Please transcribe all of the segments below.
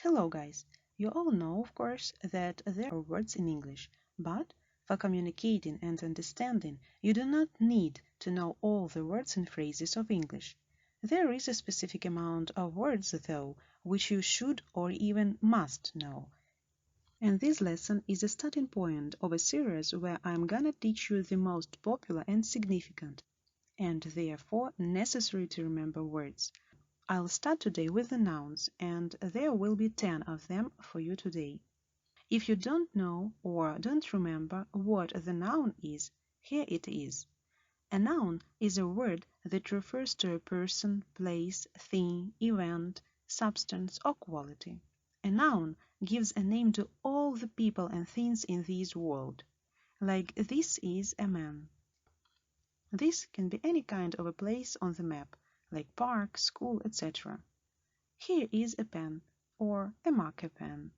Hello guys! You all know, of course, that there are words in English, but for communicating and understanding, you do not need to know all the words and phrases of English. There is a specific amount of words, though, which you should or even must know. And this lesson is a starting point of a series where I'm gonna teach you the most popular and significant, and therefore necessary to remember words. I'll start today with the nouns, and there will be 10 of them for you today. If you don't know or don't remember what the noun is, here it is. A noun is a word that refers to a person, place, thing, event, substance, or quality. A noun gives a name to all the people and things in this world. Like this is a man. This can be any kind of a place on the map, like park, school, etc. Here is a pen, or a marker pen.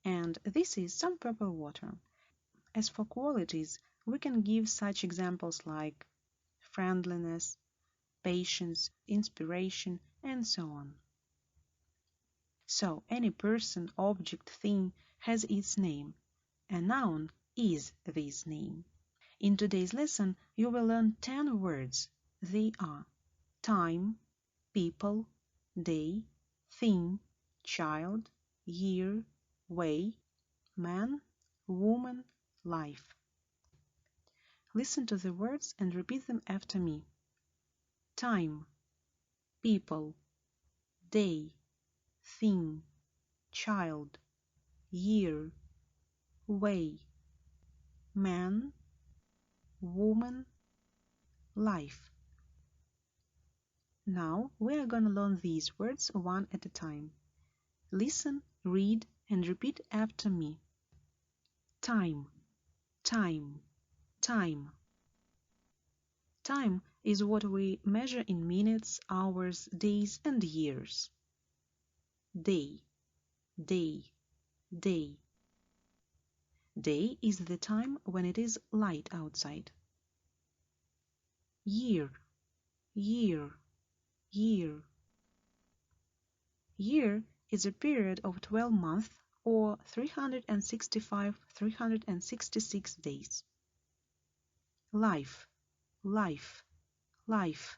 And this is some purple water. As for qualities, we can give such examples like friendliness, patience, inspiration, and so on. So, any person, object, thing has its name. A noun is this name. In today's lesson, you will learn 10 words. They are time, people, day, thing, child, year, way, man, woman, life. Listen to the words and repeat them after me. Time, people, day, thing, child, year, way, man, woman, life. Now we are going to learn these words one at a time. Listen, read, and repeat after me. Time, time, time. Time is what we measure in minutes, hours, days, and years. Day, day, day. Day is the time when it is light outside. Year, year, year. Year is a period of 12 months or 366 days. Life, life, life.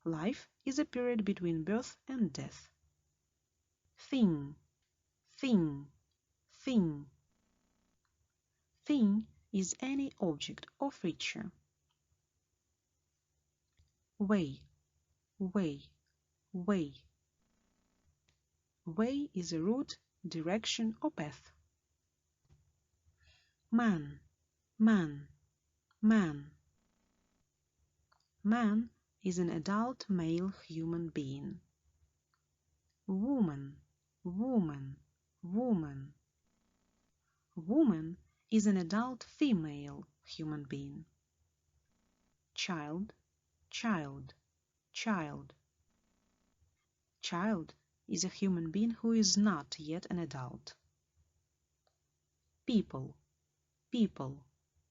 Life is a period between birth and death. Thing, thing, thing. Thing is any object or feature. Way, way, way. Way is a route, direction, or path. Man, man, man. Man is an adult male human being. Woman, woman, woman. Woman is an adult female human being. Child, child, child. Child is a human being who is not yet an adult. People, people,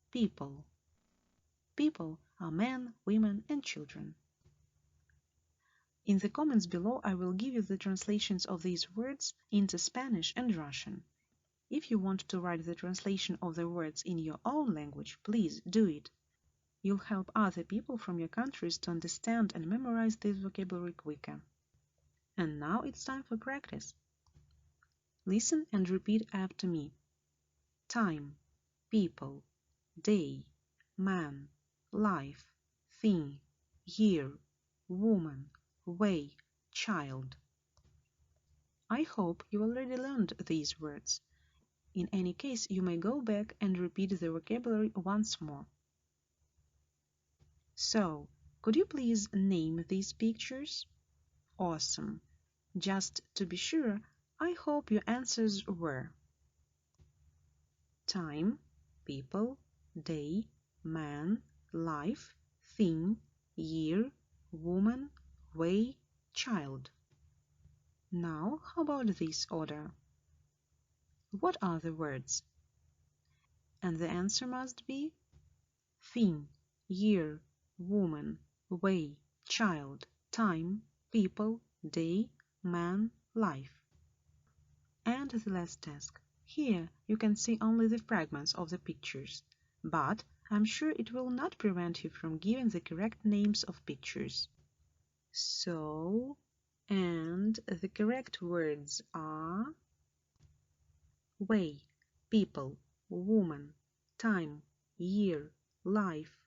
people. People are men, women, and children. In the comments below, I will give you the translations of these words into Spanish and Russian. If you want to write the translation of the words in your own language, please do it. You'll help other people from your countries to understand and memorize this vocabulary quicker. And now it's time for practice. Listen and repeat after me. Time, people, day, man, life, thing, year, woman, way, child. I hope you already learned these words. In any case, you may go back and repeat the vocabulary once more. So, could you please name these pictures? Awesome. Just to be sure, I hope your answers were time, people, day, man, life, thing, year, woman, way, child. Now, how about this order? What are the words? And the answer must be thing, year, woman, way, child, time, people, day, man, life. And the last task. Here you can see only the fragments of the pictures, but I'm sure it will not prevent you from giving the correct names of pictures. So, and the correct words are way, people, woman, time, year, life,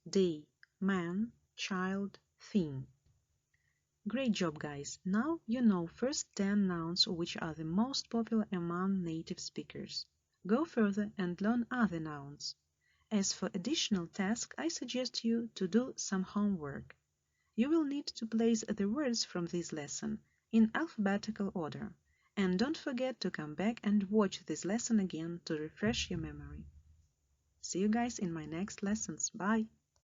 day, man, child, thing. Great job, guys! Now you know first 10 nouns which are the most popular among native speakers. Go further and learn other nouns. As for additional tasks, I suggest you to do some homework. You will need to place the words from this lesson in alphabetical order. And don't forget to come back and watch this lesson again to refresh your memory. See you guys in my next lessons. Bye!